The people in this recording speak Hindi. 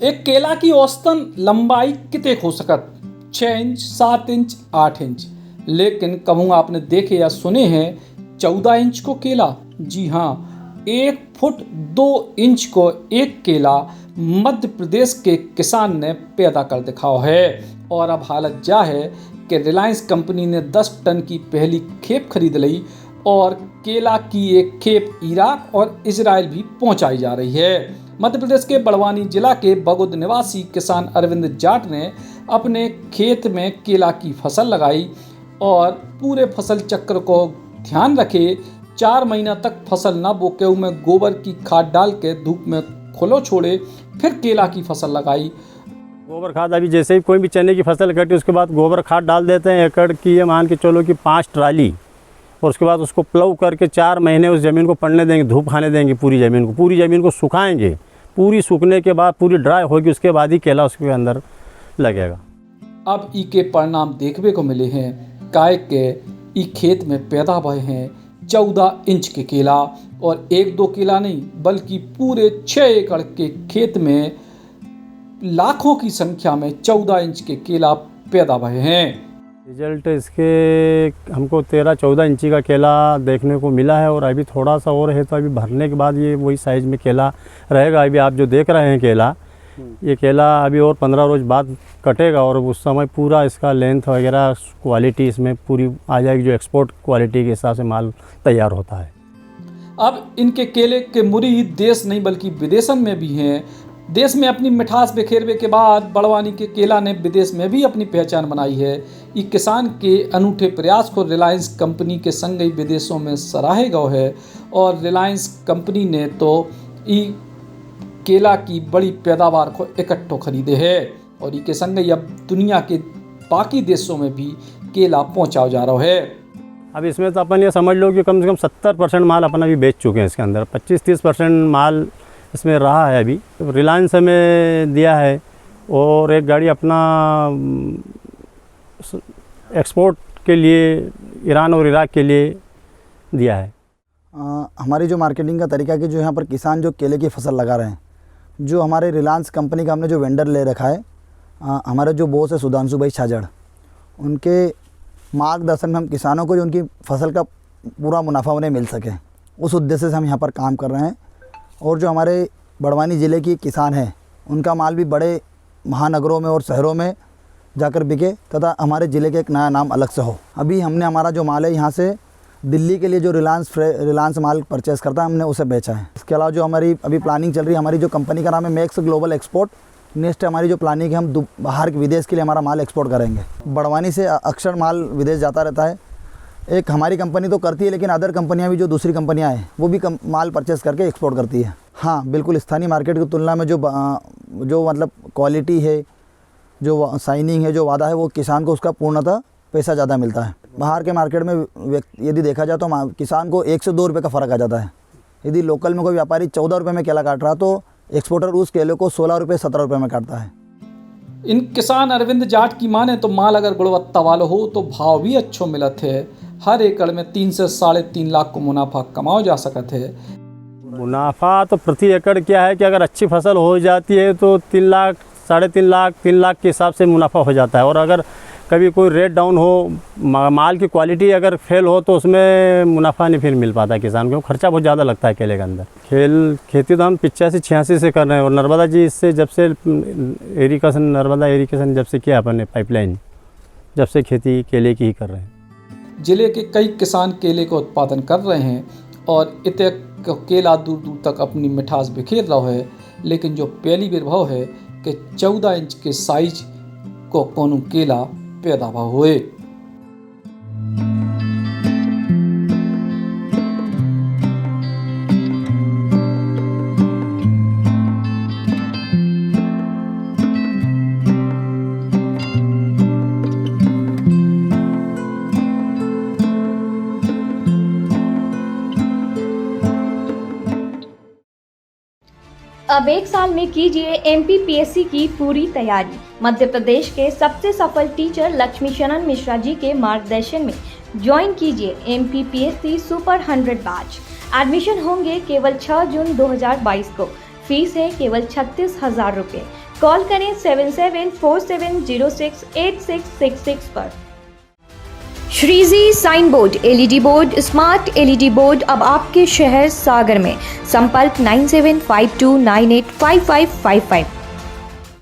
एक केला की औसतन लंबाई कितने हो सकत 6 इंच 7 इंच 8 इंच, लेकिन कहूँ आपने देखे या सुने हैं 14 इंच को केला। जी हाँ, 1 फुट 2 इंच को एक केला मध्य प्रदेश के किसान ने पैदा कर दिखाओ है। और अब हालत जा है कि रिलायंस कंपनी ने 10 टन की पहली खेप खरीद ली और केला की एक खेप इराक और इजराइल भी पहुंचाई जा रही है। मध्य प्रदेश के बड़वानी जिला के बगुद निवासी किसान अरविंद जाट ने अपने खेत में केला की फसल लगाई और पूरे फसल चक्र को ध्यान रखे 4 महीना तक फसल न बोके में गोबर की खाद डाल के धूप में खुलो छोड़े, फिर केला की फसल लगाई। गोबर खाद अभी जैसे ही कोई भी चने की फसल कटी उसके बाद गोबर खाद डाल देते हैं। एकड़ की ये मान के चलो कि 5 ट्राली, और उसके बाद उसको प्लव करके 4 महीने उस ज़मीन को पड़ने देंगे, धूप खाने देंगे पूरी ज़मीन को सुखाएंगे। पूरी सूखने के बाद पूरी ड्राई होगी, उसके बाद ही केला उसके अंदर लगेगा। अब ई के परिणाम देखने को मिले हैं। काय के ई खेत में पैदा भए हैं 14 इंच के केला, और 1-2 केला नहीं बल्कि पूरे 6 एकड़ के खेत में लाखों की संख्या में 14 इंच के केला पैदा भए हैं। रिजल्ट इसके हमको 13-14 इंची का केला देखने को मिला है, और अभी थोड़ा सा और है तो अभी भरने के बाद ये वही साइज़ में केला रहेगा। अभी आप जो देख रहे हैं केला, ये केला अभी और 15 रोज बाद कटेगा, और उस समय पूरा इसका लेंथ वगैरह क्वालिटी इसमें पूरी आ जाएगी, जो एक्सपोर्ट क्वालिटी के हिसाब से माल तैयार होता है। अब इनके केले के मुरीद देश नहीं बल्कि विदेशन में भी हैं। देश में अपनी मिठास बिखेरने के बाद बड़वानी के केला ने विदेश में भी अपनी पहचान बनाई है। ये किसान के अनूठे प्रयास को रिलायंस कंपनी के संग ही विदेशों में सराहे गए है, और रिलायंस कंपनी ने तो ये केला की बड़ी पैदावार को इकट्ठो खरीदे है, और ये के संग ही अब दुनिया के बाकी देशों में भी केला पहुँचाया जा रहा है। अब इसमें तो अपन ये समझ लो कि कम से कम 70% माल अपना भी बेच चुके हैं। इसके अंदर 25-30% माल इसमें रहा है। अभी तो रिलायंस हमें दिया है, और एक गाड़ी अपना एक्सपोर्ट के लिए ईरान और इराक के लिए दिया है। हमारी जो मार्केटिंग का तरीका कि जो यहाँ पर किसान जो केले की फसल लगा रहे हैं, जो हमारे रिलायंस कंपनी का हमने जो वेंडर ले रखा है, हमारे जो बॉस है सुधांशु भाई छाजड़, उनके मार्गदर्शन में हम किसानों को जो उनकी फसल का पूरा मुनाफा उन्हें मिल सके, उस उद्देश्य से हम यहाँ पर काम कर रहे हैं। और जो हमारे बड़वानी ज़िले की किसान हैं, उनका माल भी बड़े महानगरों में और शहरों में जाकर बिके, तथा हमारे ज़िले के एक नया नाम अलग से हो। अभी हमने हमारा जो माल है यहाँ से दिल्ली के लिए जो रिलायंस माल परचेज़ करता है, हमने उसे बेचा है। इसके अलावा जो हमारी अभी प्लानिंग चल रही है, हमारी जो कंपनी का नाम है मैक्स ग्लोबल एक्सपोर्ट। नेक्स्ट हमारी जो प्लानिंग है, हम बाहर के विदेश के लिए हमारा माल एक्सपोर्ट करेंगे। बड़वानी से अक्सर माल विदेश जाता रहता है। एक हमारी कंपनी तो करती है, लेकिन अदर कंपनियां भी जो दूसरी कंपनियां हैं वो भी माल परचेस करके एक्सपोर्ट करती है। हाँ बिल्कुल, स्थानीय मार्केट की तुलना में जो मतलब क्वालिटी है, जो साइनिंग है, जो वादा है, वो किसान को उसका पूर्णतः पैसा ज़्यादा मिलता है। बाहर के मार्केट में यदि देखा जाए तो किसान को 1 से 2 रुपये का फ़र्क आ जाता है। यदि लोकल में कोई व्यापारी 14 रुपये में केला काट रहा तो एक्सपोर्टर उस केले को 16 रुपये 17 रुपये में काटता है। इन किसान अरविंद जाट की माने तो माल अगर गुणवत्ता वाला हो तो भाव भी अच्छो मिलत है। हर एकड़ में 3 से 3.5 लाख को मुनाफा कमाओ जा सकत है। मुनाफा तो प्रति एकड़ क्या है कि अगर अच्छी फसल हो जाती है तो 3 लाख 3.5 लाख 3 लाख के हिसाब से मुनाफा हो जाता है। और अगर कभी कोई रेट डाउन हो, माल की क्वालिटी अगर फेल हो, तो उसमें मुनाफा नहीं फिर मिल पाता किसान को। खर्चा बहुत ज़्यादा लगता है केले के अंदर। खेती तो हम 85-86 से कर रहे हैं, और नर्मदा जी इससे जब से नर्मदा इरिगेशन जब से किया अपन ने पाइपलाइन, जब से खेती केले की ही कर रहे हैं। जिले के कई किसान केले का उत्पादन कर रहे हैं, और इतने केला दूर दूर तक अपनी मिठास बिखेर रहा है, लेकिन जो पहली विर्भाव है कि 14 इंच के साइज को कोनो केला पैदा हुए। अब 1 साल में कीजिए एमपीपीएससी की पूरी तैयारी। मध्य प्रदेश के सबसे सफल टीचर लक्ष्मी शरण मिश्रा जी के मार्गदर्शन में ज्वाइन कीजिए एमपीपीएससी सुपर 100 बैच। एडमिशन होंगे केवल 6 जून 2022 को। फीस है केवल 36,000 रुपये। कॉल करें 7747068666 पर। Shreeji sign board LED board, smart LED board अब आपके शहर सागर में। संपर्क 9752985555।